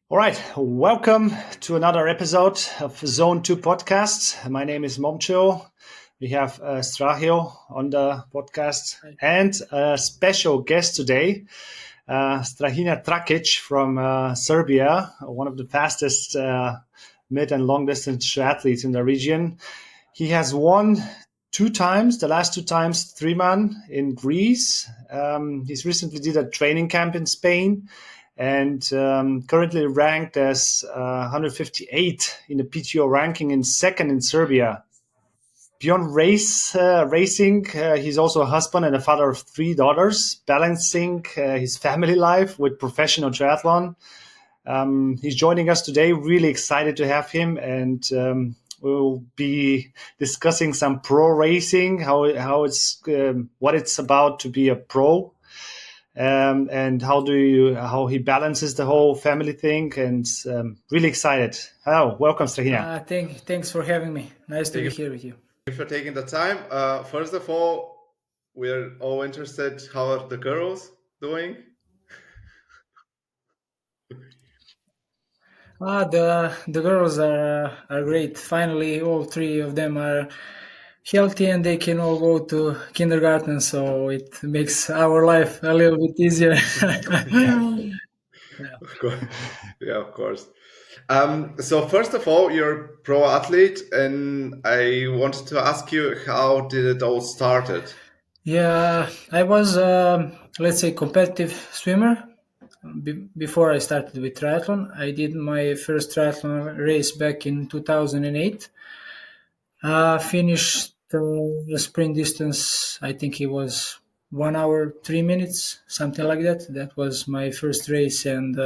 All right, welcome to another episode of Zone 2 podcast. My name is Momcho. We have Strahio on the podcast and a special guest today, Strahinja Trakic from Serbia, one of the fastest mid and long distance triathletes in the region. He has won the last two times, Triman in Greece. He's recently did a training camp in Spain and currently ranked as 158 in the PTO ranking and second in Serbia. Beyond racing, he's also a husband and a father of three daughters, balancing his family life with professional triathlon. He's joining us today. Really excited to have him, and we'll be discussing some pro racing, how it's what it's about to be a pro. And how he balances the whole family thing, and really excited. Hello, welcome, Strahinja. Thanks for having me. Nice to be here with you. Thank you for taking the time. First of all, we're all interested how are the girls doing? The girls are great. Finally, all three of them are healthy and they can all go to kindergarten, so it makes our life a little bit easier. Of course. So first of all, you're a pro athlete, and I wanted to ask you, how did it all started? Yeah, I was, let's say, competitive swimmer. Before I started with triathlon, I did my first triathlon race back in 2008. Finished the sprint distance, I think it was 1 hour, 3 minutes, something like that. That was my first race, and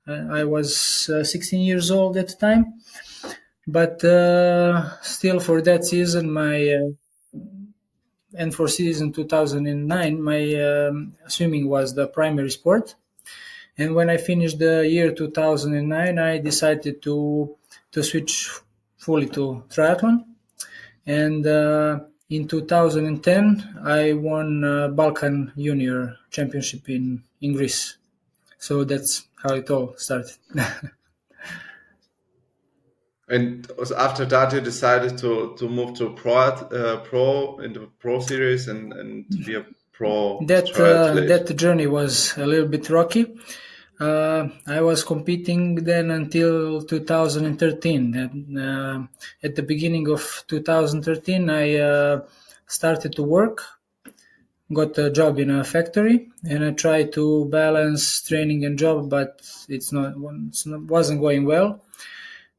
I was 16 years old at the time. But still, for that season, and for season 2009, my swimming was the primary sport. And when I finished the year 2009, I decided to switch fully to triathlon. And in 2010, I won Balkan Junior Championship in Greece. So that's how it all started. And after that, you decided to move to pro series and to be a pro triathlete. That journey was a little bit rocky. I was competing then until 2013. And, at the beginning of 2013, I started to work, got a job in a factory, and I tried to balance training and job, but it wasn't going well.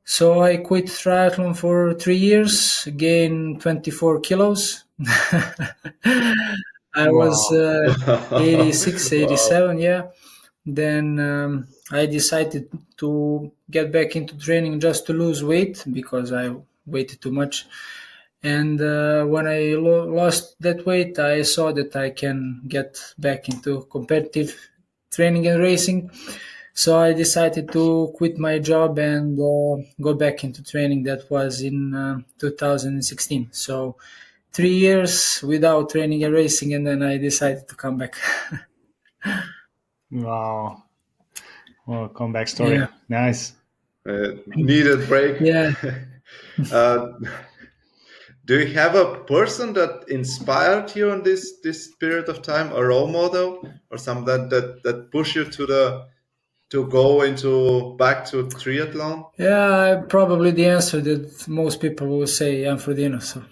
So I quit triathlon for 3 years, gained 24 kilos. I was 86, 87, yeah. Then I decided to get back into training just to lose weight because I weighted too much. And when I lost that weight, I saw that I can get back into competitive training and racing. So I decided to quit my job and go back into training. That was in 2016. So 3 years without training and racing, and then I decided to come back. Wow. Well, comeback story. Yeah. Nice. Needed break. Yeah. Do you have a person that inspired you in this period of time, a role model, or something that pushed you to go back to triathlon? Yeah, probably the answer that most people will say, Anfrodino. So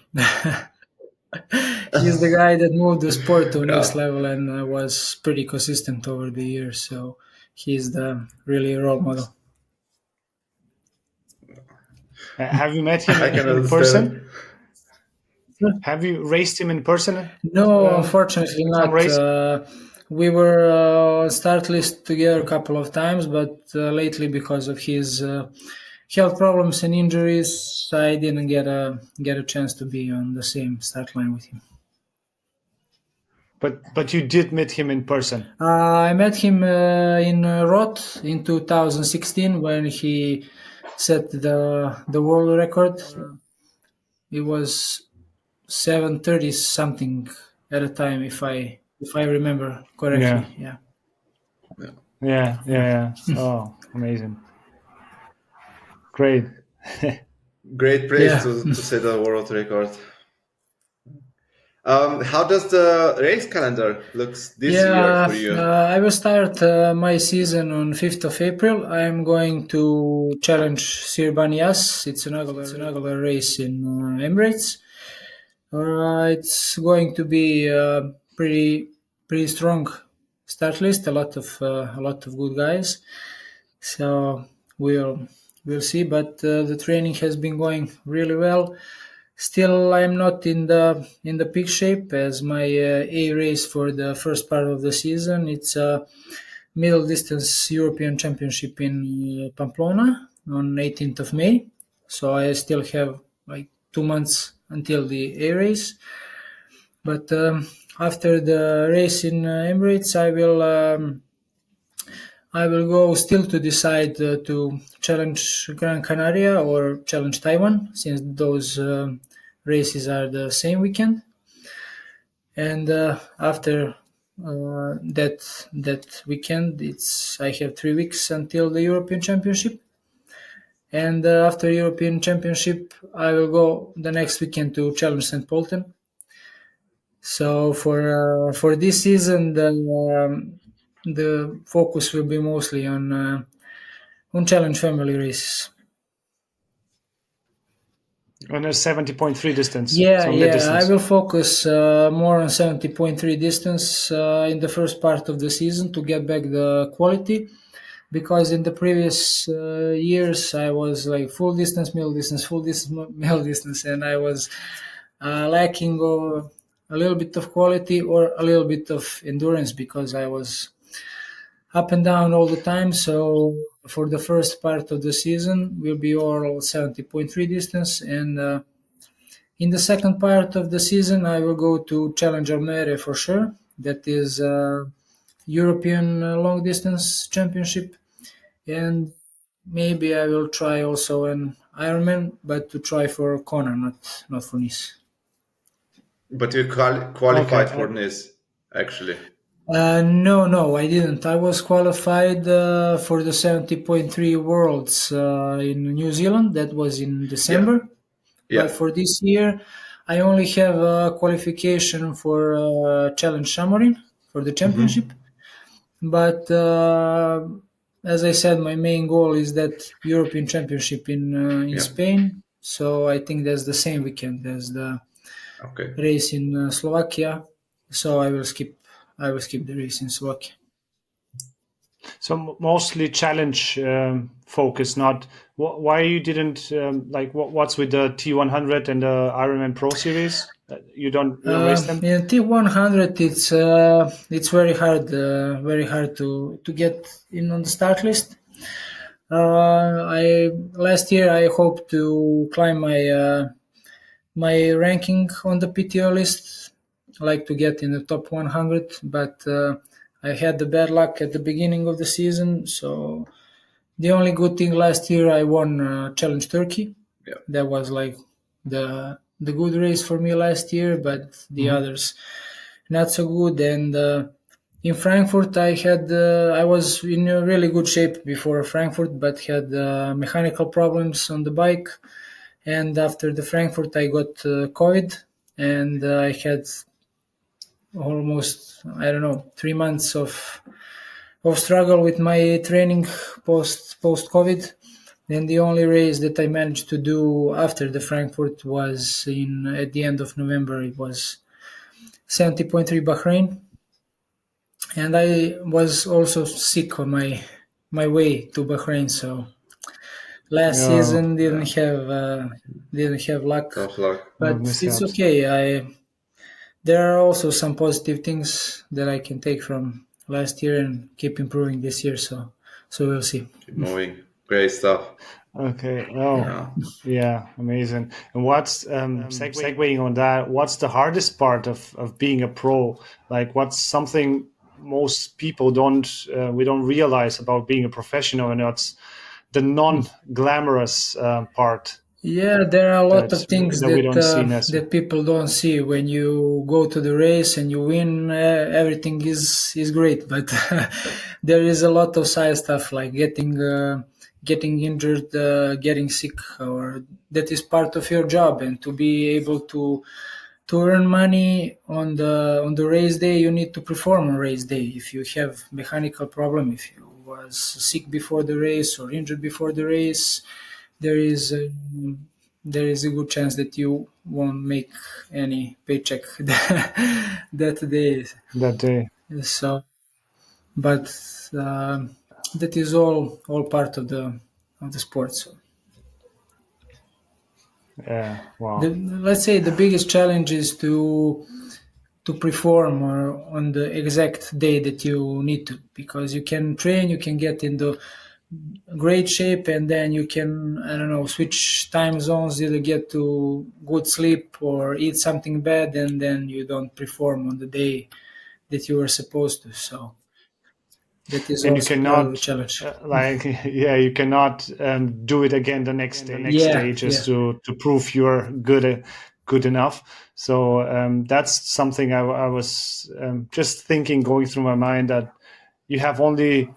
he's the guy that moved the sport to next level and was pretty consistent over the years. So he's the really role model. Have you met him in person? Have you raced him in person? No, unfortunately not. We were on start list together a couple of times, but lately because of his health problems and injuries, I didn't get a chance to be on the same start line with him. But you did meet him in person? I met him in Roth in 2016 when he set the world record. It was 7:30 something at a time, if I remember correctly. Yeah. Oh, Amazing. Great. Great praise to set a world record. How does the race calendar looks this year for you? I will start my season on 5th of April. I'm going to challenge Sir Banias. It's another race in Emirates. It's going to be a pretty strong start list. A lot of good guys. So we'll see. But the training has been going really well. Still, I'm not in the peak shape as my A race for the first part of the season. It's a middle distance European Championship in Pamplona on 18th of May. So I still have like 2 months until the A race. But after the race in Emirates, I will go still to decide to challenge Gran Canaria or challenge Taiwan, since those races are the same weekend. And after that weekend, I have 3 weeks until the European Championship. And after European Championship, I will go the next weekend to challenge St. Pölten. So for this season, the focus will be mostly on challenge family races. On a 70.3 distance. Yeah. I will focus more on 70.3 distance in the first part of the season to get back the quality, because in the previous years I was like full distance, middle distance, full distance, middle distance, and I was lacking a little bit of quality or a little bit of endurance because I was up and down all the time. So for the first part of the season will be all 70.3 distance, and in the second part of the season I will go to challenge Almiraman for sure. That is European long distance championship, and maybe I will try also an Ironman, but to try for Kona, not for Nice. But you qualified for Nice, actually. No, I didn't. I was qualified for the 70.3 Worlds in New Zealand. That was in December. Yeah. But for this year, I only have a qualification for Challenge Chamorin for the championship. But as I said, my main goal is that European Championship in Spain. So I think that's the same weekend as the race in Slovakia. So I will skip the race in Slovakia. So mostly challenge focus, not why you didn't what's with the T100 and the Ironman Pro Series? You don't race them? Yeah, T100 it's very hard to get in on the start list. Last year I hoped to climb my ranking on the PTO list, like to get in the top 100, but I had the bad luck at the beginning of the season. So the only good thing last year, I won Challenge Turkey. Yeah. That was like the good race for me last year, but the others not so good. And in Frankfurt, I was in a really good shape before Frankfurt, but had mechanical problems on the bike. And after the Frankfurt, I got COVID, and I had almost 3 months of struggle with my training post COVID. Then the only race that I managed to do after the Frankfurt was at the end of November. It was 70.3 Bahrain, and I was also sick on my way to Bahrain. So last season didn't have luck. Tough luck. But it's okay. There are also some positive things that I can take from last year and keep improving this year. So we'll see. Keep moving. Great stuff. Okay. Oh, yeah, amazing. And what's segueing on that? What's the hardest part of being a pro? Like, what's something most people we don't realize about being a professional, and it's the non-glamorous part? Yeah, there are a lot of things that we don't see that people don't see. When you go to the race and you win, everything is great. But there is a lot of side stuff like getting injured, getting sick, or that is part of your job. And to be able to earn money on the race day, you need to perform on race day. If you have mechanical problem, if you was sick before the race or injured before the race, there is a good chance that you won't make any paycheck that day. That day. So, but that is all part of the sport. So. Yeah. Wow. Let's say the biggest challenge is to perform on the exact day that you need to, because you can train, you can get into great shape, and then you can, I don't know, switch time zones, either get to good sleep or eat something bad, and then you don't perform on the day that you were supposed to. So that is and also you part of the cannot challenge. you cannot do it again the next day just to prove you're good enough. So that's something I was just thinking, going through my mind, that you have only,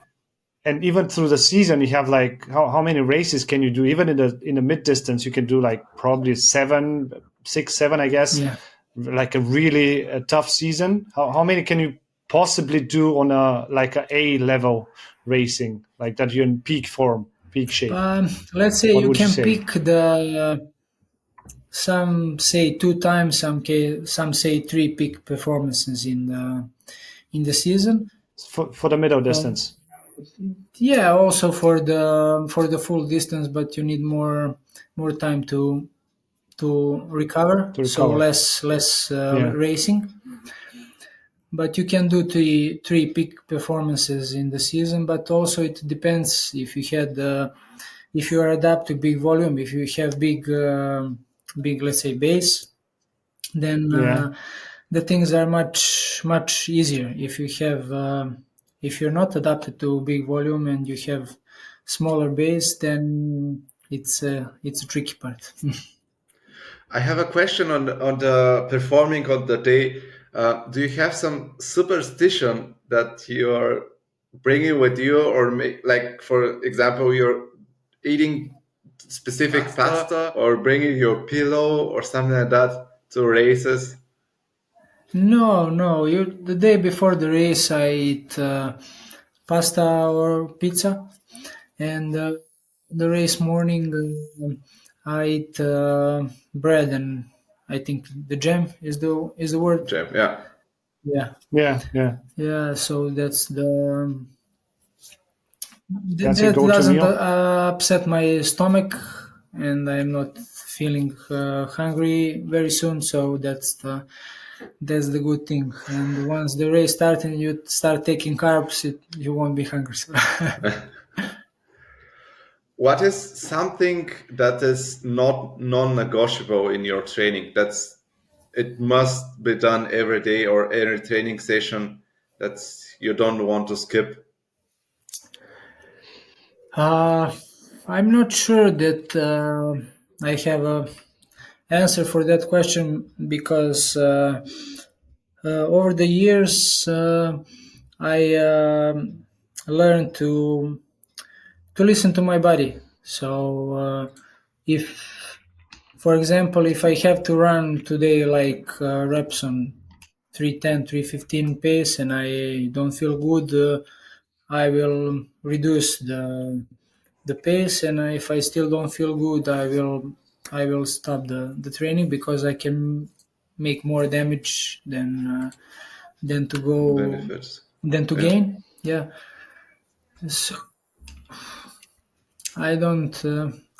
and even through the season, you have like how many races can you do? Even in the mid distance, you can do like probably 6, 7, I guess. Yeah. Like a really tough season. How many can you possibly do on a level racing, like that you're in peak form, peak shape? Let's say you can pick the some say 2 times, some say 3 peak performances in the season for the middle distance. Yeah, also for the full distance, but you need more time to recover. So less racing. But you can do three peak performances in the season. But also it depends if you are adapt to big volume, if you have big let's say base, then the things are much easier. If you have if you're not adapted to big volume and you have smaller base, then it's a tricky part. I have a question on the performing on the day. Do you have some superstition that you are bringing with you, or like, for example, you're eating specific pasta or bringing your pillow or something like that to races? No. The day before the race, I eat pasta or pizza, and the race morning I eat bread, and I think the jam is the word. Jam, yeah. So that's that doesn't upset my stomach, and I'm not feeling hungry very soon. So that's the good thing. And once the race starts and you start taking carbs, you won't be hungry. So. What is something that is not non-negotiable in your training? It must be done every day or every training session that you don't want to skip? I'm not sure that I have a answer for that question, because over the years I learned to listen to my body. So if, for example, if I have to run today like reps on 310, 315 pace and I don't feel good, I will reduce the pace, and if I still don't feel good, I will stop the training, because I can make more damage than to go benefits. than to gain. Yeah. So I don't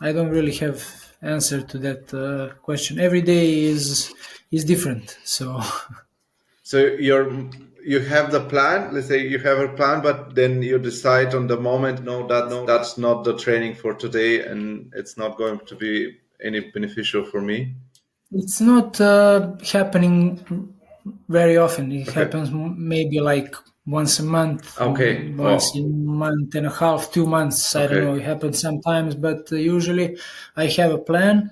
really have answer to that question. Every day is different. So you have the plan. Let's say you have a plan, but then you decide on the moment, that's not the training for today, and it's not going to be any beneficial for me. It's not happening very often. It happens maybe like once a month, once in a month and a half, 2 months. I don't know. It happens sometimes, but usually I have a plan.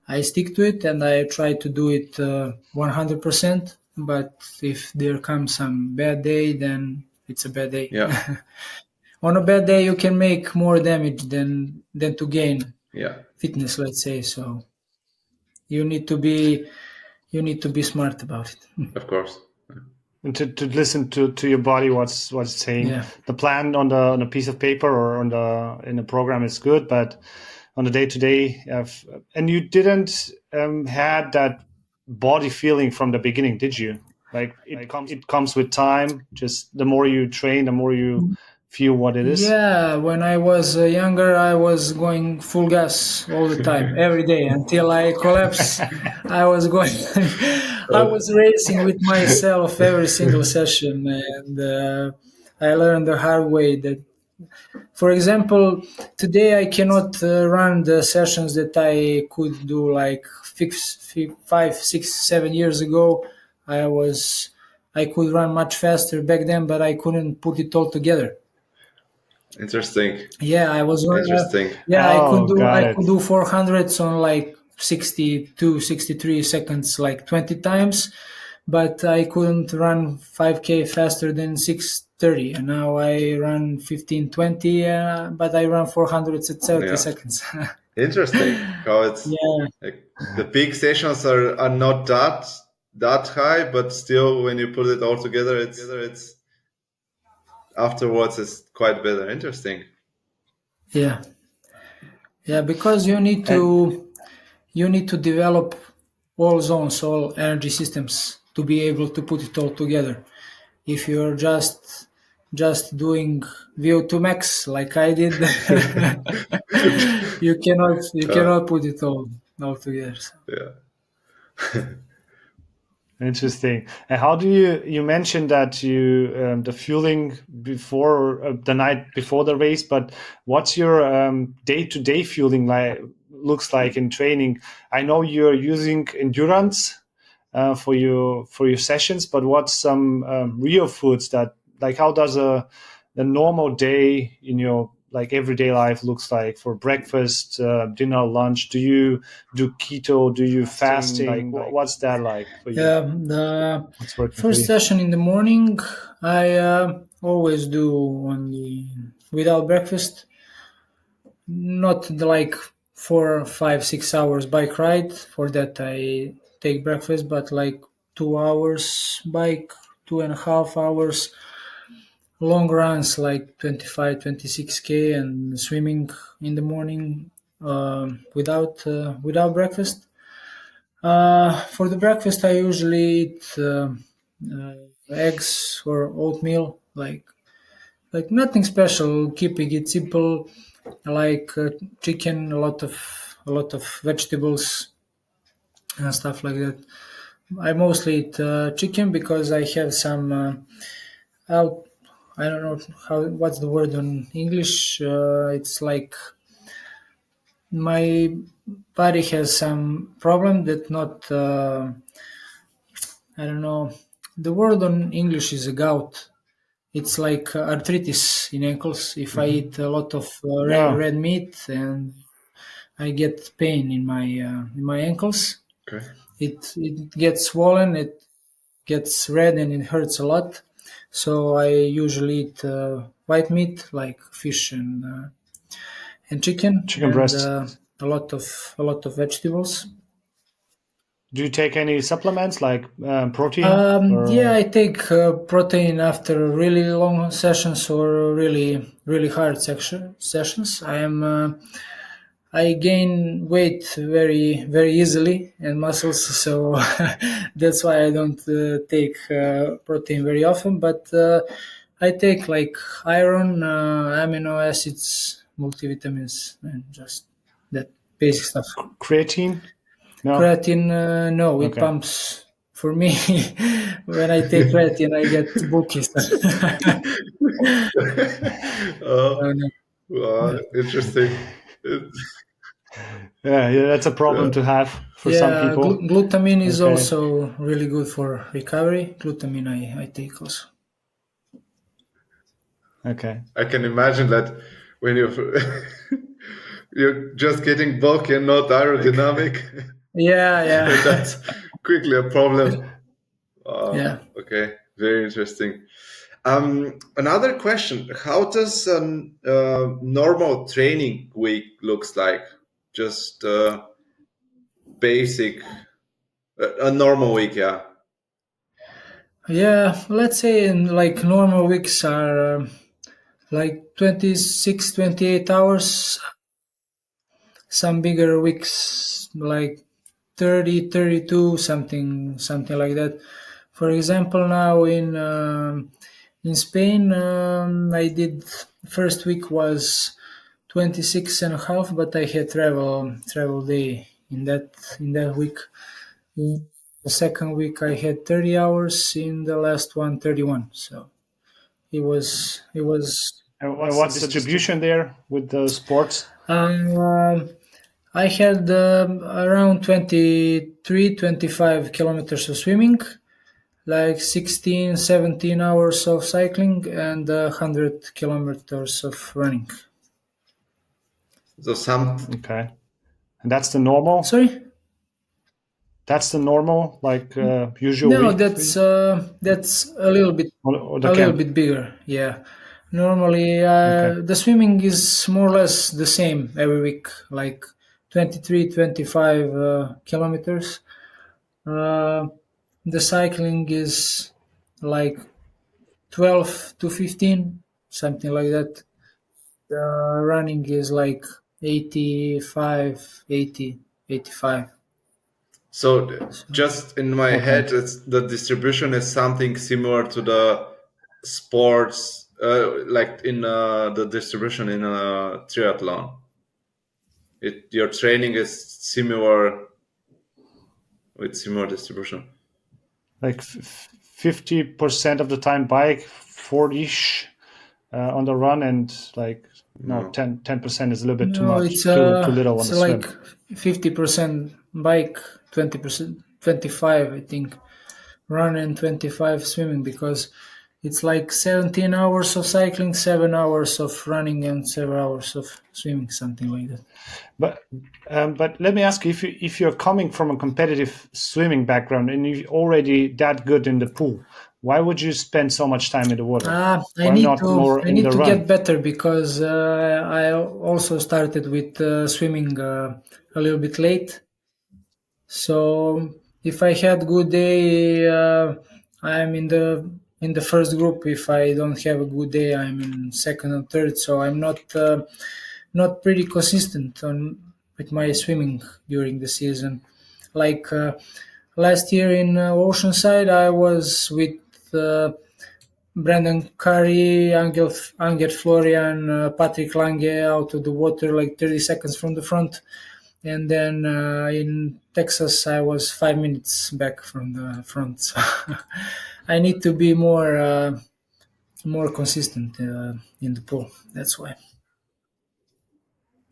I stick to it and I try to do it 100%. But if there comes some bad day, then it's a bad day. Yeah. On a bad day, you can make more damage than to gain fitness, let's say. So you need to be smart about it. Of course. And to listen to your body, what's saying. Yeah. The plan on a piece of paper or in a program is good, but on the day-to-day, and you didn't had that body feeling from the beginning, did you? Like it comes with time. Just the more you train, the more you feel what it is. Yeah, when I was younger, I was going full gas all the time, every day until I collapsed. I was racing with myself every single session, and I learned the hard way that, for example, today I cannot run the sessions that I could do like 5, 6, 7 years ago. I could run much faster back then, but I couldn't put it all together. Interesting. Yeah, I was interesting. I could do 400s on like 62, 63 seconds, like 20 times, but I couldn't run 5K faster than 6:30. And now I run 15:20, but I run 400s at 70 seconds. Interesting. How it's like the peak sessions are not that high, but still when you put it all together, it's afterwards it's quite better. Interesting. Yeah, because you need to develop all zones, all energy systems to be able to put it all together. If you're just doing VO2 max like I did, you cannot put it all together. So. Yeah. Interesting. And how do you mentioned that you the fueling before the night before the race, but what's your day-to-day fueling looks like in training? I know you're using endurance for your sessions, but what's some real foods that, like, how does the normal day in your like everyday life looks like for breakfast, dinner, lunch? Do you do keto? Do you fasting? Like, what's that like for you? Yeah, the first session in the morning, I always do without breakfast. Not like 4, 5, 6 hours bike ride. For that, I take breakfast, but like 2 hours bike, 2.5 hours. Long runs like 25, 26K and swimming in the morning without breakfast. For the breakfast, I usually eat eggs or oatmeal, like nothing special. Keeping it simple, like chicken, a lot of vegetables and stuff like that. I mostly eat chicken because I have some I don't know what's the word in English. It's like my body has some problem that not. I don't know. The word in English is a gout. It's like arthritis in ankles. If I eat a lot of red meat, and I get pain in my ankles. Okay. It gets swollen. It gets red and it hurts a lot. So I usually eat white meat like fish and chicken breast, a lot of vegetables. Do you take any supplements like protein? Yeah, I take protein after really long sessions or really really hard sessions. I gain weight very very easily and muscles, so that's why I don't take protein very often. But I take like iron, amino acids, multivitamins, and just that basic stuff. Creatine? No. Creatine, no, it pumps. For me, when I take creatine, I get bulky. Wow, interesting. Yeah, that's a problem to have for some people. Glutamine is also really good for recovery. Glutamine I take also. Okay. I can imagine that when you're just getting bulky and not aerodynamic, Yeah. That's quickly a problem. Yeah. Okay, very interesting. Another question: how does a normal training week looks like? Just basic, a normal week, yeah. Yeah, let's say in like normal weeks are like 26, 28 hours. Some bigger weeks like 30, 32, something like that. For example, now in Spain, I did first week was 26 and a half, but I had travel day in that week. In the second week I had 30 hours, in the last one 31. So it was And what's the distribution there with the sports? I had around 23, 25 kilometers of swimming, like 16, 17 hours of cycling, and 100 kilometers of running. So some Okay. And that's the normal? Sorry? That's the normal, like usual No, week? that's a little bit Or the a little camp? bit bigger. Yeah. Normally, Okay. the swimming is more or less the same every week, like 23, 25 kilometers. The cycling is like 12 to 15, something like that. Running is like 85, 80, 85. So just in my Okay. head, the distribution is something similar to the sports, like in the distribution in a triathlon. Your training is similar with similar distribution. Like 50% of the time bike, 40-ish on the run, and like no, 10% is a little bit too No, much, it's too little on it's the like swim. 50% bike, 20%, 25, I think, run and 25 swimming, because it's like 17 hours of cycling, 7 hours of running, and 7 hours of swimming, something like that. But let me ask you, if you're coming from a competitive swimming background and you're already that good in the pool, why would you spend so much time in the water? I Why need not more I in need the to run? get better, because I also started with swimming a little bit late. So if I had good day, I'm in the first group. If I don't have a good day, I'm in second and third. So I'm not pretty consistent on with my swimming during the season. Like last year in Oceanside, I was with Brandon Curry, Angel Florian, Patrick Lange out of the water like 30 seconds from the front. And then in Texas, I was 5 minutes back from the front. So I need to be more consistent in the pool. That's why.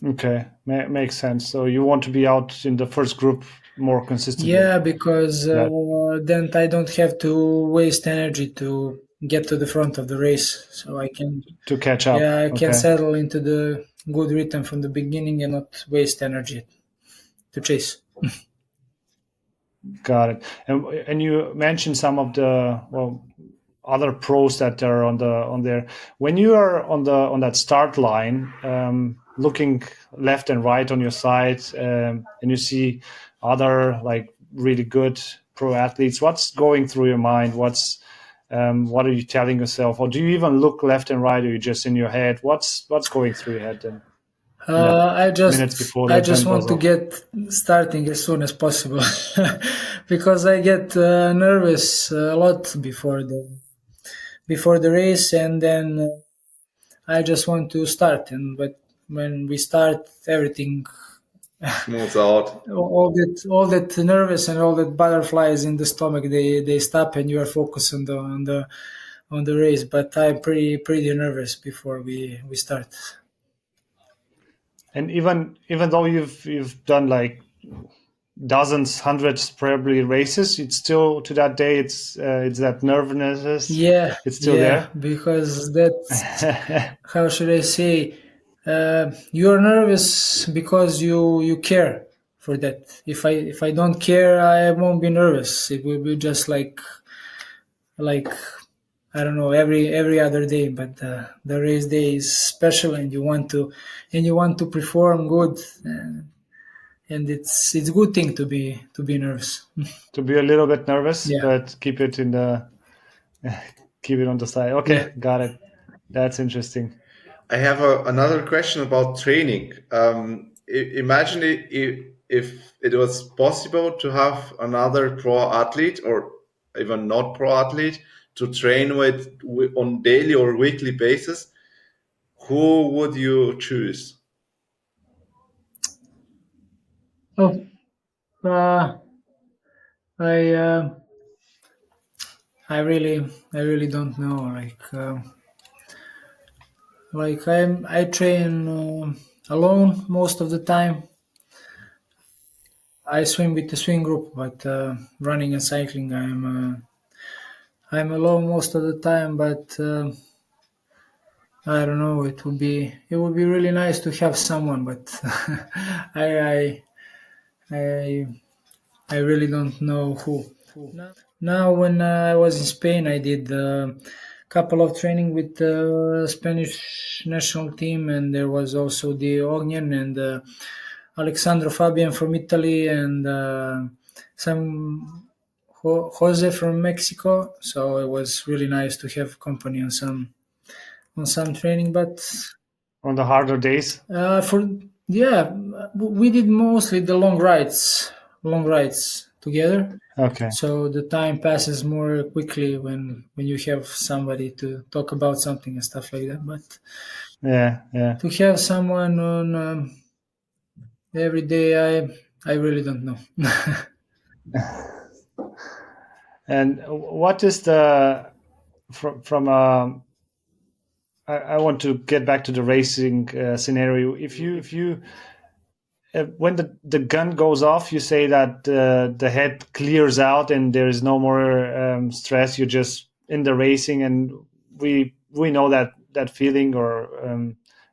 Okay, makes sense. So you want to be out in the first group more consistently. Yeah, because then I don't have to waste energy to get to the front of the race, so I can to catch up. I can Okay. settle into the good rhythm from the beginning and not waste energy to chase. Got it. And you mentioned some of the other pros that are on there. When you are on that start line, looking left and right on your side, and you see other like really good pro athletes, what's going through your mind? What are you telling yourself, or do you even look left and right, or you just in your head? What's going through your head then? I Minutes before the I event just want goes to off. get starting as soon as possible because I get nervous a lot before the race, and then I just want to start. But when we start, everything Smooths out. all that nervous and all that butterflies in the stomach, they stop, and you are focused on the race. But I'm pretty nervous before we start. And even though you've done like dozens, hundreds, probably races, it's still to that day. It's that nervousness. Yeah, it's still there. Because that's how should I say? You're nervous because you care for that. If I don't care, I won't be nervous. It will be just like I don't know, every other day. But the race day is special, and you want to perform good. And it's a good thing to be nervous. To be a little bit nervous, Yeah. but keep it on the side. Okay, Yeah. got it. That's interesting. I have another question about training. Imagine if it was possible to have another pro athlete or even not pro athlete to train with on daily or weekly basis. Who would you choose? Oh, I really don't know. I train alone most of the time. I swim with the swim group, but running and cycling, I'm alone most of the time. But I don't know. It would be really nice to have someone, but I really don't know who. Now, when I was in Spain, I did a couple of training with the Spanish national team, and there was also the Ognian and Alexandro Fabian from Italy, and some Jose from Mexico. So it was really nice to have company on some training. But On the harder days? we did mostly the long rides together. Okay. So the time passes more quickly when you have somebody to talk about something and stuff like that. But Yeah. to have someone on every day, I really don't know. And what is from I want to get back to the racing scenario. If you when the gun goes off, you say that the head clears out and there is no more stress. You're just in the racing, and we know that feeling, or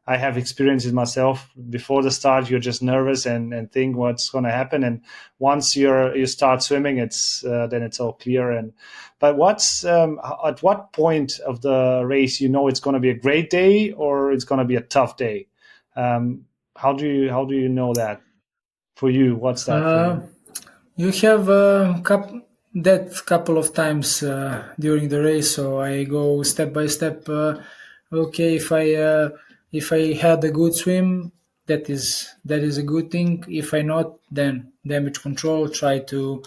I have experienced it myself. Before the start, you're just nervous and think what's going to happen, and once you start swimming, then it's all clear. But what's at what point of the race it's going to be a great day or it's going to be a tough day? How do you know that? For you, what's that for you? You have couple of times during the race, so I go step by step. Okay, if I had a good swim, that is a good thing. If I not, then damage control. Try to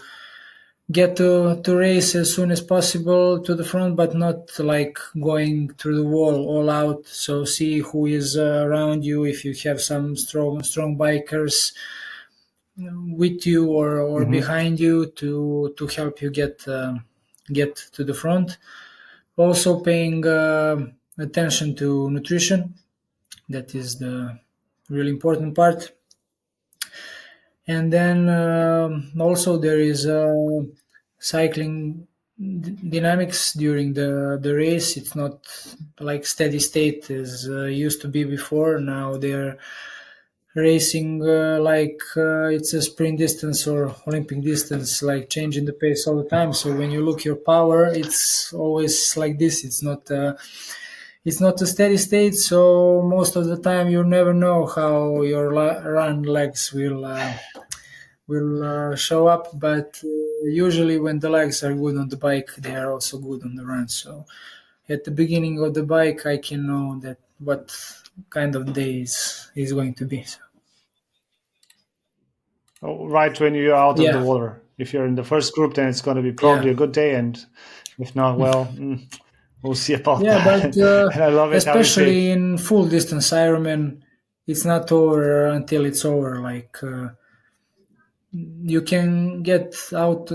get to race as soon as possible to the front, but not like going through the wall all out. So see who is around you. If you have some strong bikers with you or behind you to help you get to the front. Also paying attention to nutrition. That is the really important part. And then also there is cycling dynamics during the race. It's not like steady state as used to be before. Now they're racing it's a sprint distance or Olympic distance, like changing the pace all the time. So when you look your power, it's always like this. It's not a steady state. So most of the time you never know how your run legs will show up. But usually when the legs are good on the bike, they are also good on the run. So at the beginning of the bike, I can know that what kind of day is going to be. So. Right when you're out of the water. If you're in the first group, then it's going to be probably a good day, and if not, well, we'll see about that. But and I love it, especially in full distance Ironman, it's not over until it's over. Like you can get out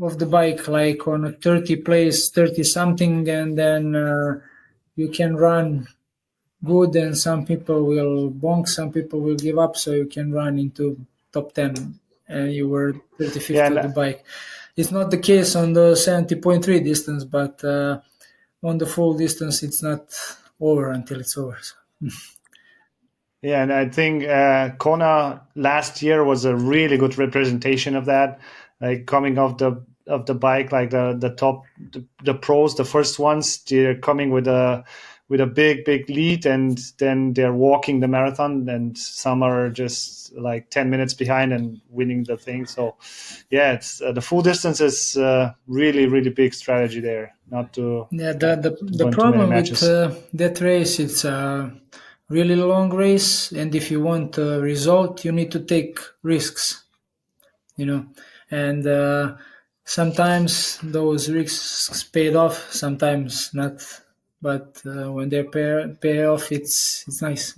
of the bike like on a 30 something, and then you can run good, and some people will bonk, some people will give up, so you can run into top 10 and you were 35th of the bike. It's not the case on the 70.3 distance, but on the full distance it's not over until it's over. So. Yeah, and I think Kona last year was a really good representation of that. Like coming off the bike, like the top, the pros, the first ones, they're coming with a big lead, and then they're walking the marathon, and some are just like 10 minutes behind and winning the thing. So yeah, it's the full distance is really big strategy there, not to the problem with that race, it's a really long race, and if you want a result, you need to take risks, and sometimes those risks paid off, sometimes not, but when they pay off, it's nice.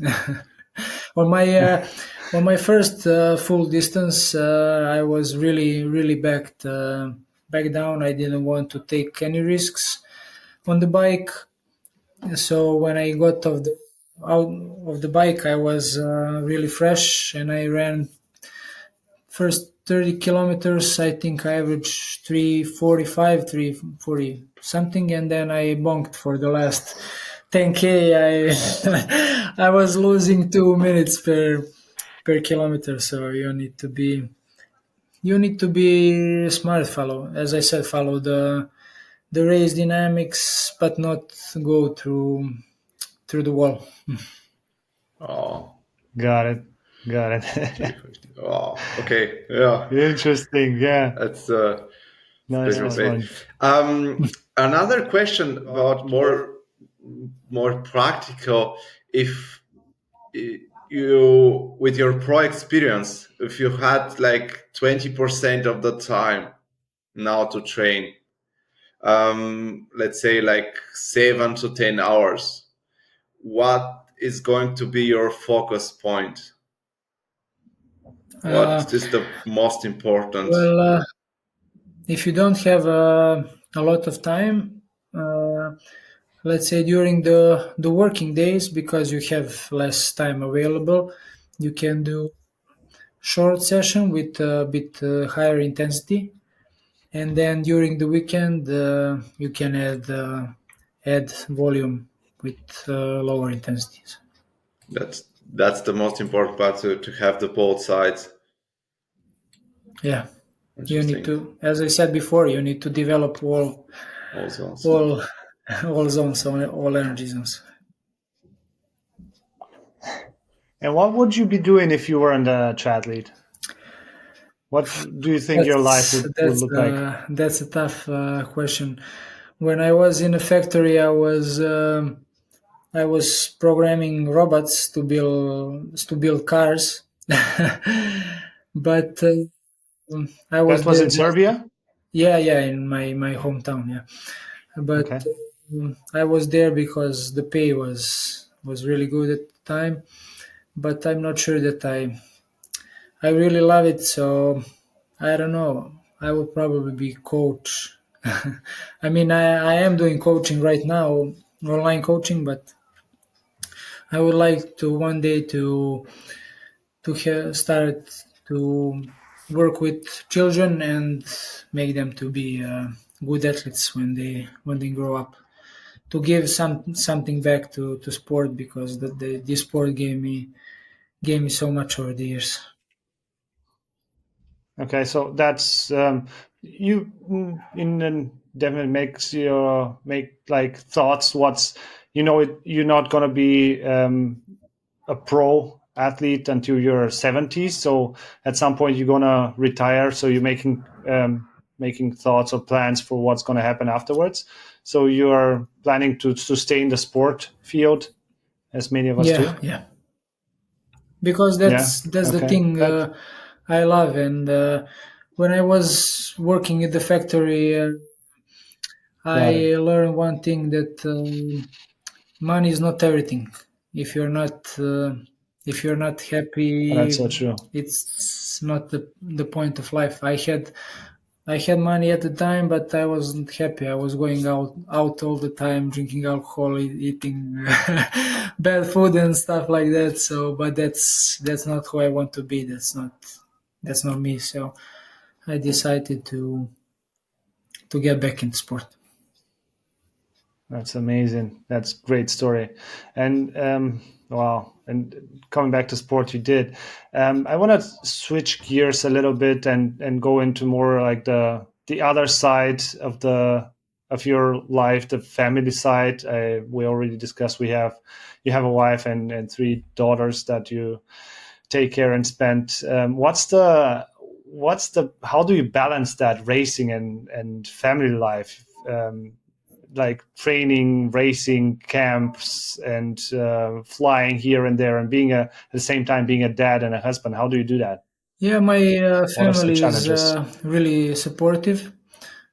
on my first full distance, I was really back down. I didn't want to take any risks on the bike, so when I got out of the bike, I was really fresh, and I ran first 30 kilometers. I think I averaged 3:45, 3:40 something, and then I bonked for the last 10k. I was losing 2 minutes per kilometer. So you need to be smart. As I said, follow the race dynamics, but not go through the wall. Oh, got it. Oh, okay, yeah, Interesting. Yeah, that's nice one. Another question about more practical. If you, with your pro experience, if you had like 20% of the time now to train, let's say like 7 to 10 hours, what is going to be your focus point? What is the most important? Well, if you don't have a lot of time, let's say during the working days, because you have less time available, you can do short session with a bit higher intensity, and then during the weekend you can add volume with lower intensities. That's the most important part, to have the both sides. Yeah, you need to, as I said before, you need to develop all zones, all energy zones. And what would you be doing if you weren't a triathlete? What do you think your life would look like? That's a tough question. When I was in a factory, I was programming robots to build cars, but I was. That was in Serbia? Yeah, in my hometown. Yeah, but okay. I was there because the pay was really good at the time, but I'm not sure that I really love it. So I don't know. I would probably be coach. I mean, I am doing coaching right now, online coaching, but I would like to one day to start to work with children and make them to be good athletes when they grow up. To give something back to sport, because the sport gave me so much over the years. Okay, so that's you definitely makes you make like thoughts. You're not gonna be a pro athlete until you're 70. So at some point you're gonna retire. So you're making thoughts or plans for what's gonna happen afterwards. So you're planning to stay in the sport field, as many of us do. Yeah. Because that's the thing I love. And when I was working at the factory, I learned one thing, that money is not everything. If you're not happy, that's so true. It's not the point of life. I had money at the time, but I wasn't happy. I was going out all the time, drinking alcohol, eating bad food and stuff like that. So, but that's not who I want to be. That's not me. So I decided to get back into sport. That's amazing. That's a great story. And wow. And coming back to sport you did, I want to switch gears a little bit and go into more like the other side of your life, the family side. We already discussed you have a wife and 3 daughters that you take care and spend. How do you balance that racing and family life? Like training, racing, camps, and flying here and there, and at the same time being a dad and a husband. How do you do that? Yeah, my What are some family is challenges? really supportive,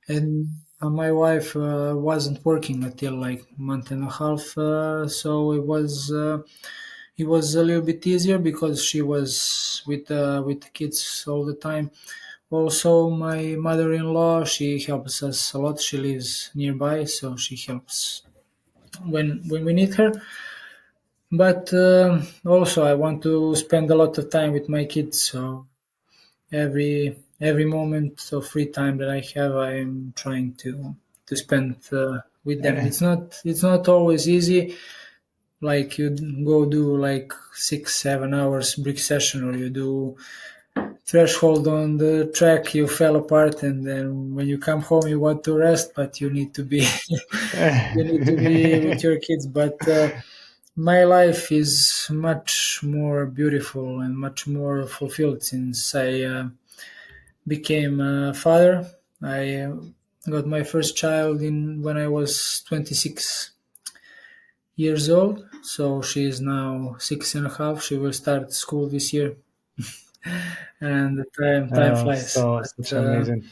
and my wife wasn't working until like a month and a half, so it was a little bit easier because she was with the kids all the time. Also, my mother-in-law, she helps us a lot. She lives nearby, so she helps when we need her. But also, I want to spend a lot of time with my kids. So every moment of free time that I have, I am trying to spend with them. It's not always easy. Like you go do like 6-7 hours brick session, or you do threshold on the track, you fell apart, and then when you come home you want to rest, but you need to be you need to be with your kids. But my life is much more beautiful and much more fulfilled since I became a father. I got my first child in when I was 26 years old, so she is now 6.5. She will start school this year. And the time flies. Such amazing.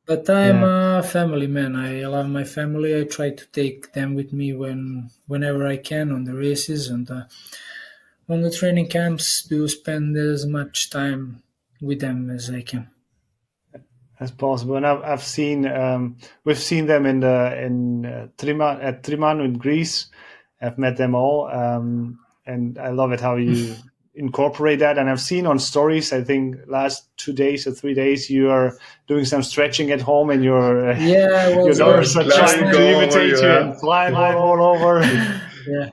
But I'm a family man. I love my family. I try to take them with me whenever I can on the races and on the training camps, to spend as much time with them as I can. As possible. And I've seen we've seen them in Triman at Triman in Greece. I've met them all, and I love it how you incorporate that. And I've seen on stories, I think last 2 days or 3 days, you are doing some stretching at home, and your daughters are trying to imitate you and flying all over. Yeah.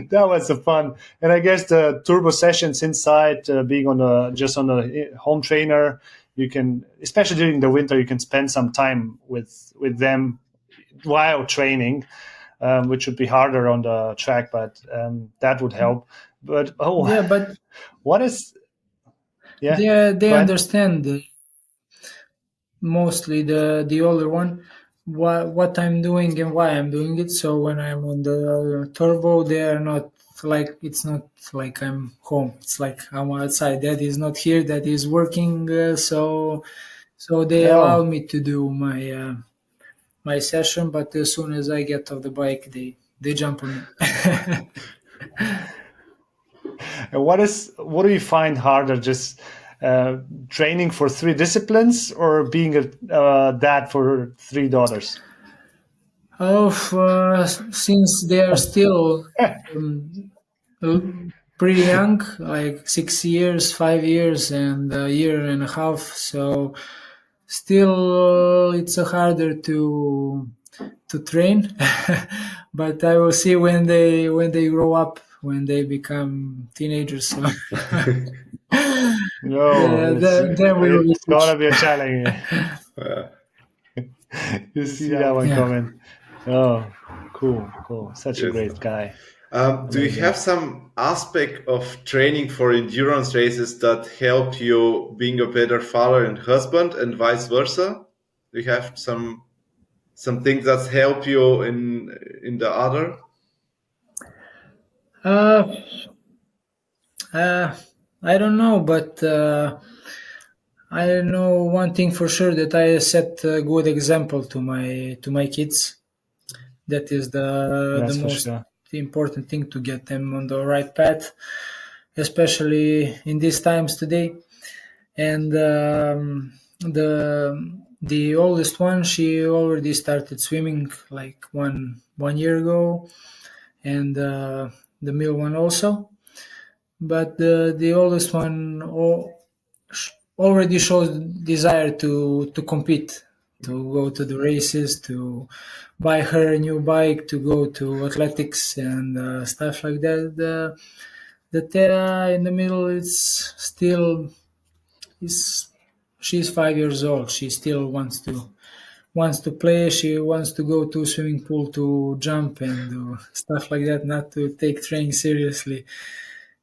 That was a fun. And I guess the turbo sessions inside, being on the home trainer, you can, especially during the winter, you can spend some time with them while training, which would be harder on the track, but that would help. But what is? Yeah, they understand. Mostly the older one, what I'm doing and why I'm doing it. So when I'm on the turbo, they are not like, it's not like I'm home. It's like I'm outside. Dad is not here. Dad is working. So they allow me to do my my session. But as soon as I get off the bike, they jump on me. And what do you find harder? Just training for 3 disciplines, or being a dad for 3 daughters? Since they are still pretty young, like 6 years, 5 years, and a year and a half, so still it's harder to train. But I will see when they grow up, when they become teenagers. So. It's gonna be a challenge. You see that one coming. Oh, cool. Such a great guy. Do you have some aspect of training for endurance races that help you being a better father and husband, and vice versa? Do you have some things that help you in the other? I don't know, but I know one thing for sure, that I set a good example to my kids. That is the most important thing, to get them on the right path, especially in these times today. And the oldest one, she already started swimming like one year ago, and the middle one also. But the oldest one already shows desire to compete, to go to the races, to buy her a new bike, to go to athletics and stuff like that. The Tera in the middle she's 5 years old. She still wants to play. She wants to go to swimming pool to jump and do stuff like that, not to take training seriously.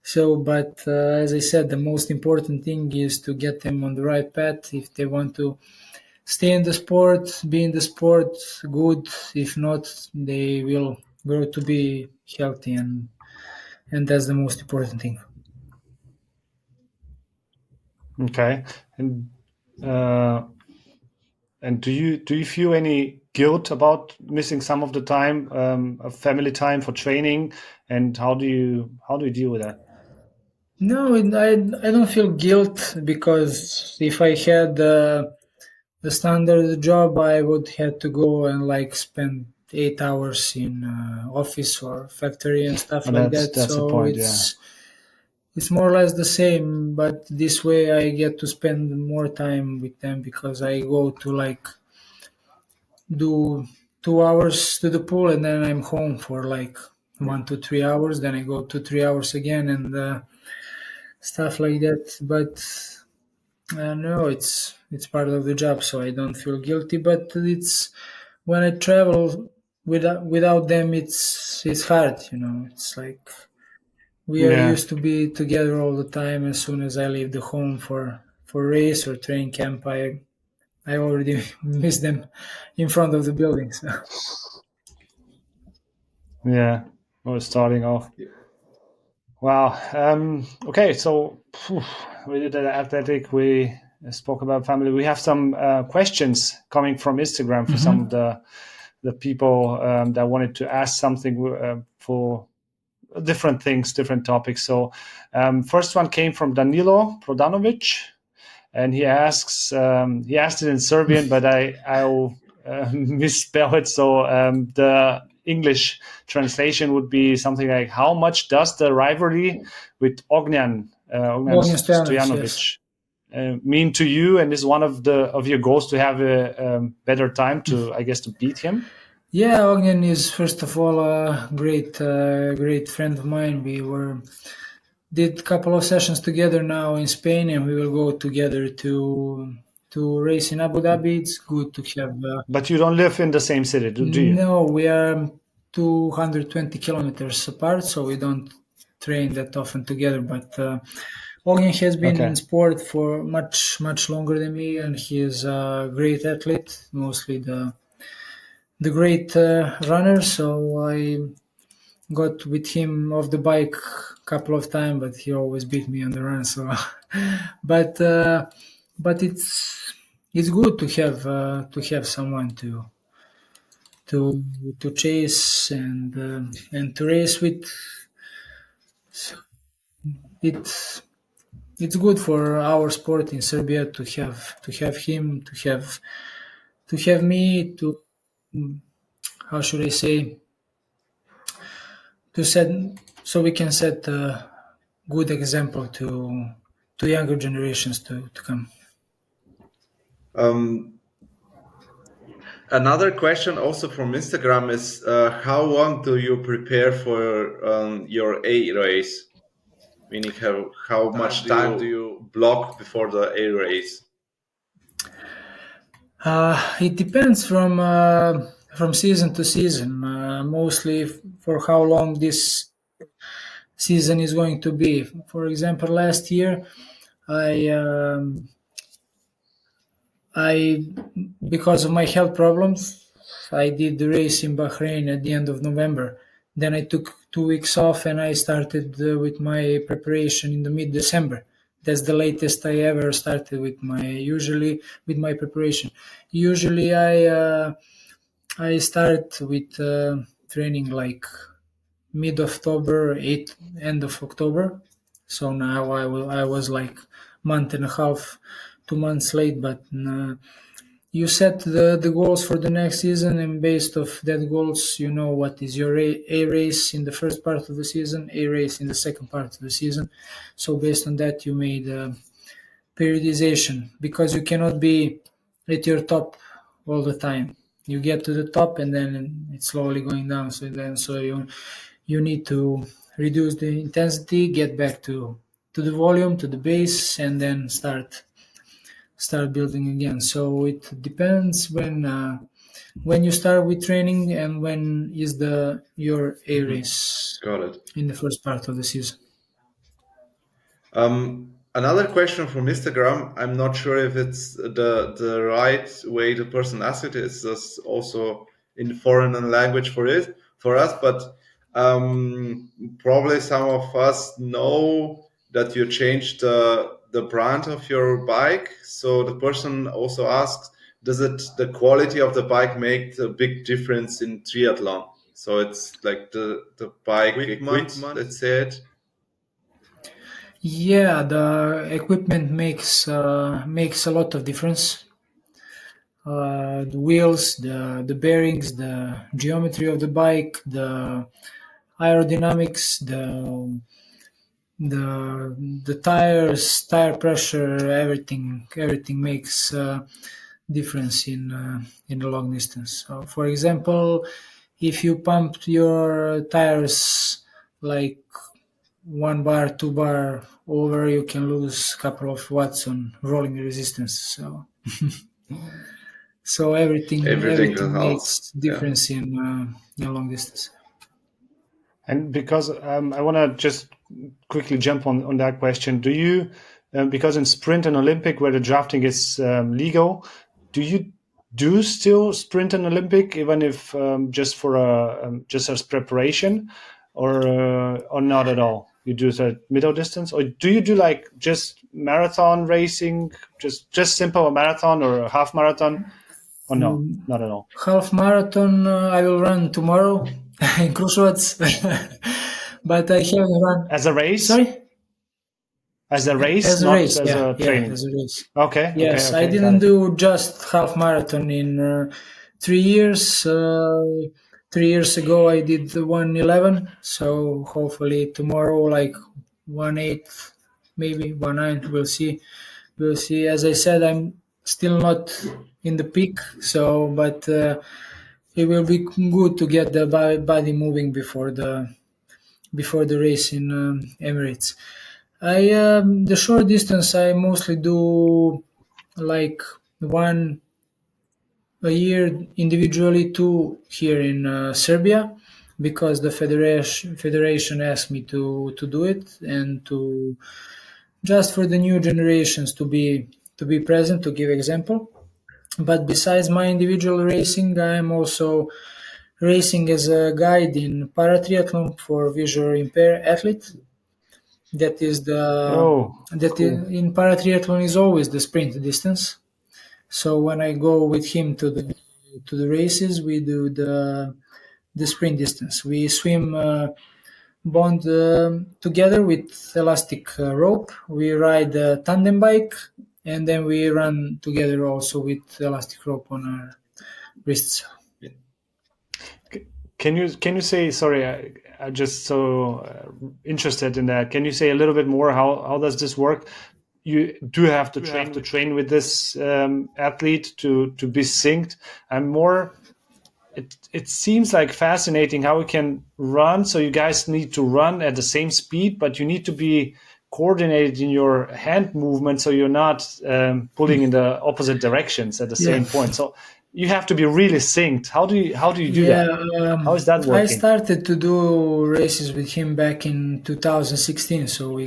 So, but as I said, the most important thing is to get them on the right path. If they want to stay in the sport, be in the sport, good. If not, they will grow to be healthy, and that's the most important thing. Okay, and do you feel any guilt about missing some of the time, of family time for training, and how do you deal with that? No, I don't feel guilt, because if I had the standard job, I would have to go and spend 8 hours in office or factory and stuff like that. That's So the point, it's more or less the same, but this way I get to spend more time with them, because I go to do 2 hours to the pool, and then I'm home for 1 to 3 hours. Then I go 2-3 hours again and stuff like that. But no, it's part of the job, so I don't feel guilty. But it's when I travel without them, it's hard. It's like we are used to be together all the time. As soon as I leave the home for race or training camp, I already miss them in front of the building. So. Yeah, we're starting off. Wow. Okay, so we did the athletic. We spoke about family. We have some questions coming from Instagram for some of the people that wanted to ask something for different things, different topics. So first one came from Danilo Prodanovic, and he asks, he asked it in Serbian, but I'll misspell it. So the English translation would be something like, how much does the rivalry with Ognjan Stojanovic mean to you? And is one of your goals to have a better time to beat him? Yeah, Ognjan is, first of all, a great friend of mine. We did a couple of sessions together now in Spain, and we will go together to race in Abu Dhabi. It's good to have. But you don't live in the same city, do you? No, we are 220 kilometers apart, so we don't train that often together. But Ognjan has been in sport for much longer than me, and he is a great athlete, mostly the great runner. So I got with him off the bike a couple of times, but he always beat me on the run. So, but it's good to have someone to chase and to race with. So it's good for our sport in Serbia to have him, to have me, to, how should I say, to set, so we can set a good example to younger generations to come. Another question also from Instagram is, how long do you prepare for your A race? Meaning, how much time do you block before the A race? It depends from season to season. Mostly for how long this season is going to be. For example, last year, I because of my health problems, I did the race in Bahrain at the end of November. Then I took 2 weeks off, and I started with my preparation in the mid-December. That's the latest I ever started with my preparation. Usually I start with training mid-October, end of October. So now I was month and a half, 2 months late, but you set the goals for the next season, and based off that goals, you know what is your A race in the first part of the season, A race in the second part of the season. So based on that, you made periodization, because you cannot be at your top all the time. You get to the top and then it's slowly going down. So you need to reduce the intensity, get back to the volume, to the base, and then start building again. So it depends when you start with training and when is your A race. Got it. In the first part of the season. Another question from Instagram. I'm not sure if it's the right way the person asked it. It's just also in foreign language for us, but probably some of us know that you changed the brand of your bike. So the person also asks, does the quality of the bike make a big difference in triathlon? So it's like the bike equipment, let's say it. Yeah, the equipment makes a lot of difference. The wheels, the bearings, the geometry of the bike, the aerodynamics, the tires, tire pressure, everything makes difference in the long distance. So, for example, if you pump your tires like 1 bar, 2 bar over, you can lose a couple of watts on rolling resistance. So everything makes difference in long distance. And because I want to just quickly jump on that question, do you, because in sprint and Olympic where the drafting is legal, do you still sprint and Olympic even if just as preparation, or not at all? You do the middle distance, or do you do like just marathon racing, just simple marathon or a half marathon, or no, not at all? Half marathon I will run tomorrow in Krušovac, but I haven't run as a race. Sorry. As a race, as a not race, as a training. Yeah, as a race. Okay. Yes, okay, I didn't do just half marathon in 3 years. 3 years ago, I did 1:11. So hopefully tomorrow, like 1:08, maybe 1:09. We'll see. As I said, I'm still not in the peak. So, but it will be good to get the body moving before the race in Emirates. The short distance I mostly do like 1 a year individually, 2 here in Serbia, because the federation asked me to do it, and to just for the new generations to be present, to give example. But besides my individual racing, I'm also racing as a guide in paratriathlon for visually impaired athletes. That is cool. In paratriathlon is always the sprint distance. So when I go with him to the races, we do the sprint distance. We swim bond together with elastic rope. We ride a tandem bike, and then we run together also with elastic rope on our wrists. Can you say, sorry, I'm just so interested in that. Can you say a little bit more? How does this work? You do have to train with this athlete to be synced. It seems like fascinating how we can run. So you guys need to run at the same speed, but you need to be coordinated in your hand movement, so you're not pulling in the opposite directions at the same point. So you have to be really synced. How do you do that? How is that working? I started to do races with him back in 2016. So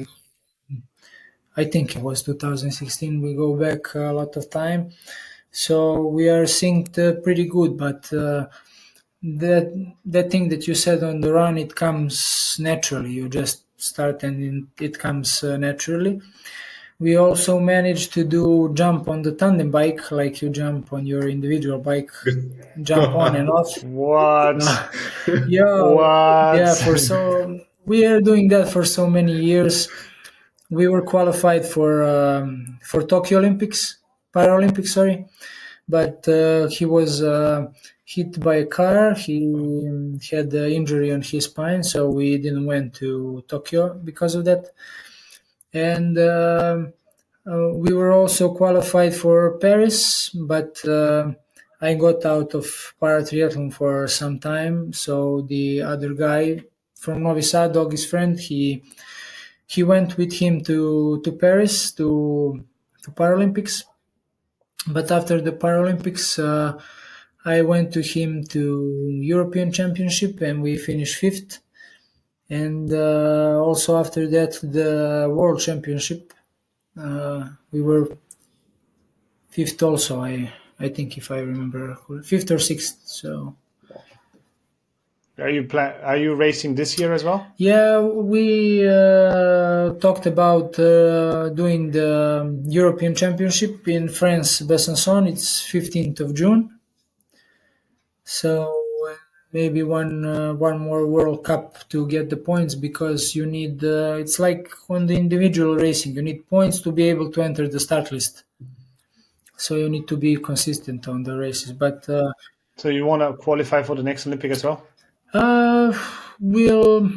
I think it was 2016. We go back a lot of time. So we are synced pretty good. But that thing that you said on the run, it comes naturally. You just start and it comes naturally. We also managed to do jump on the tandem bike, like you jump on your individual bike, jump on and off. What? So we are doing that for so many years. We were qualified for Tokyo Paralympics, sorry, but he was hit by a car. He had an injury on his spine, so we didn't went to Tokyo because of that. And we were also qualified for Paris, but I got out of para-triathlon for some time, so the other guy from Novi Sad, his friend, he went with him to Paris to Paralympics. But after the Paralympics, I went to him to European Championship and we finished 5th. And also after that, the World Championship, we were 5th also, I think, if I remember, 5th or 6th. So, are you racing this year as well? Yeah, we talked about doing the European Championship in France, Besançon. It's 15th of June. So maybe one more World Cup to get the points, because you need. It's like on the individual racing, you need points to be able to enter the start list. So you need to be consistent on the races. But so you want to qualify for the next Olympic as well? We'll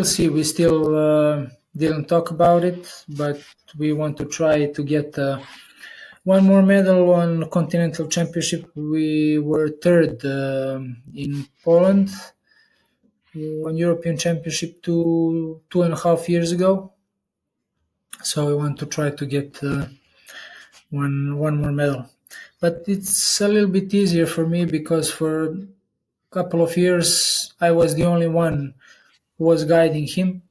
see. We still didn't talk about it, but we want to try to get one more medal on Continental Championship. We were 3rd in Poland on European Championship 2.5 years ago. So we want to try to get one more medal. But it's a little bit easier for me because for couple of years I was the only one who was guiding him,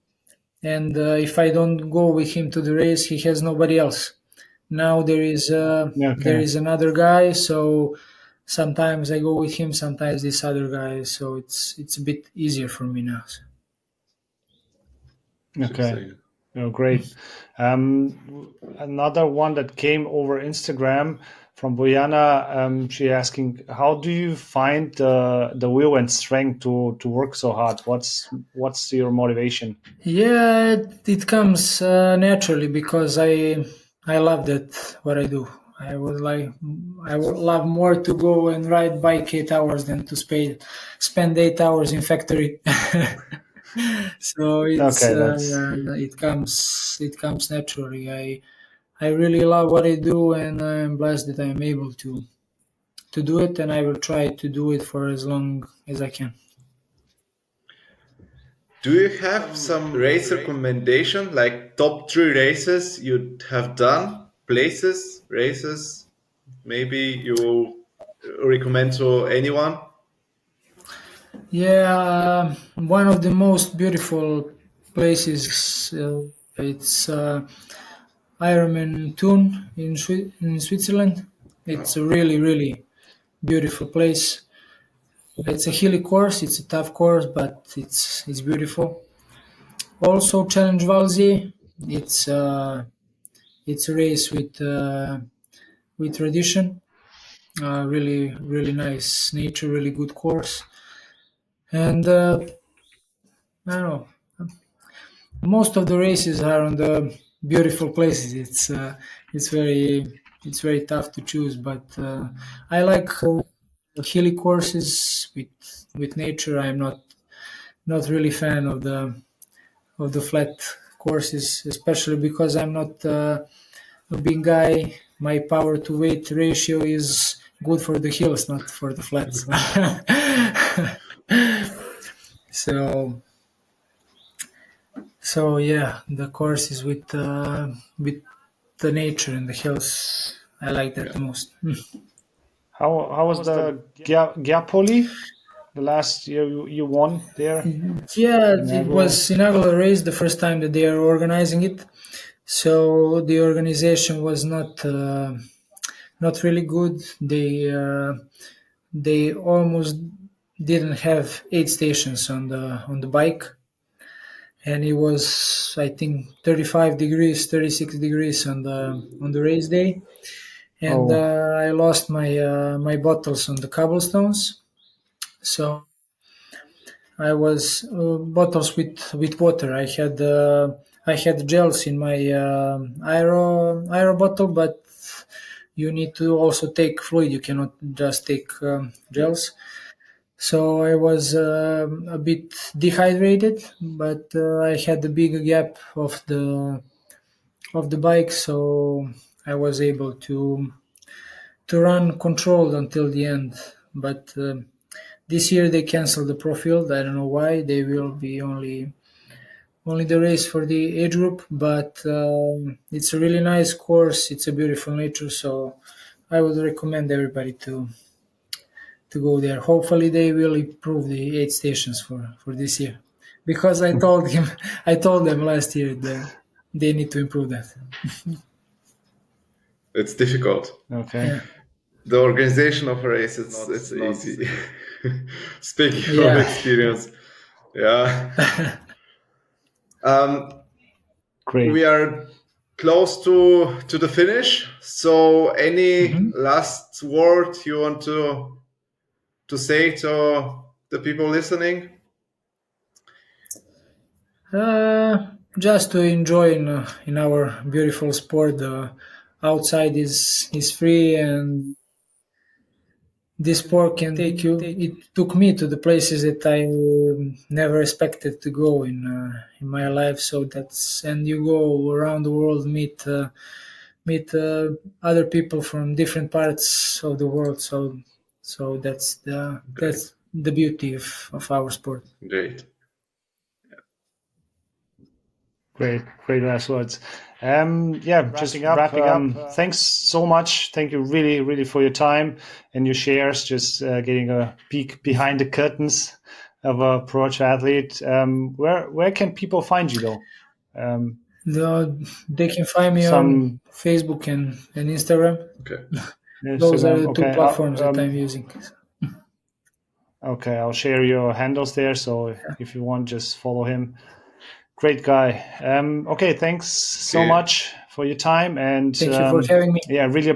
and if I don't go with him to the race, he has nobody else. Now there is another guy, so sometimes I go with him, sometimes this other guy, so it's a bit easier for me now. Okay. Oh, great. Another one that came over Instagram from Bojana, she asking, how do you find the will and strength to work so hard? What's your motivation? Yeah, it comes naturally because I love that what I do. I would love more to go and ride bike 8 hours than to spend 8 hours in factory. So it's it comes naturally. I really love what I do, and I'm blessed that I'm able to do it, and I will try to do it for as long as I can. Do you have some race recommendation, like top 3 races you have done, places, races, maybe you recommend to anyone? Yeah, one of the most beautiful places, it's Ironman Thun in Switzerland. It's a really, really beautiful place. It's a hilly course. It's a tough course, but it's beautiful. Also, Challenge Valsy. It's a race with tradition. Really, really nice nature. Really good course. And I don't know. Most of the races are on the beautiful places. It's very tough to choose, but I like hilly courses with nature. I'm not really fan of the flat courses, especially because I'm not a big guy. My power to weight ratio is good for the hills, not for the flats. So yeah, the courses with the nature and the hills, I like that the most. How was the Giapoli? The last year you won there? Yeah, it was inaugural race, the first time that they are organizing it. So the organization was not really good. They almost didn't have 8 stations on the bike, and it was, I think, 35 degrees, 36 degrees on the race day, and I lost my bottles on the cobblestones. So I was bottles with water. I had gels in my aero bottle, but you need to also take fluid. You cannot just take gels. So I was a bit dehydrated, but I had a big gap of the bike, so I was able to run controlled until the end. But this year they canceled the pro field. I don't know why. They will be only the race for the age group, but it's a really nice course. It's a beautiful nature, so I would recommend everybody to go there. Hopefully they will improve the 8 stations for this year, because I told them last year that they need to improve that. It's difficult. Okay. Yeah. The organization of a race, it's easy. Speaking from experience, yeah. Great. We are close to the finish. So, any last word you want to say to the people listening? Just to enjoy in our beautiful sport. Outside is free, and this sport can take you. It took me to the places that I never expected to go in my life. So and you go around the world, meet other people from different parts of the world. So that's the beauty of our sport. Great. Great last words. Just wrapping up. Thanks so much. Thank you really, really for your time and your shares. Just getting a peek behind the curtains of a pro triathlete. Where can people find you though? They can find me on Facebook and Instagram. Okay. Those are the two platforms that I'm using. Okay, I'll share your handles there. So if you want, just follow him. Great guy. Okay, thanks so much for your time, and thank you for having me. Yeah, really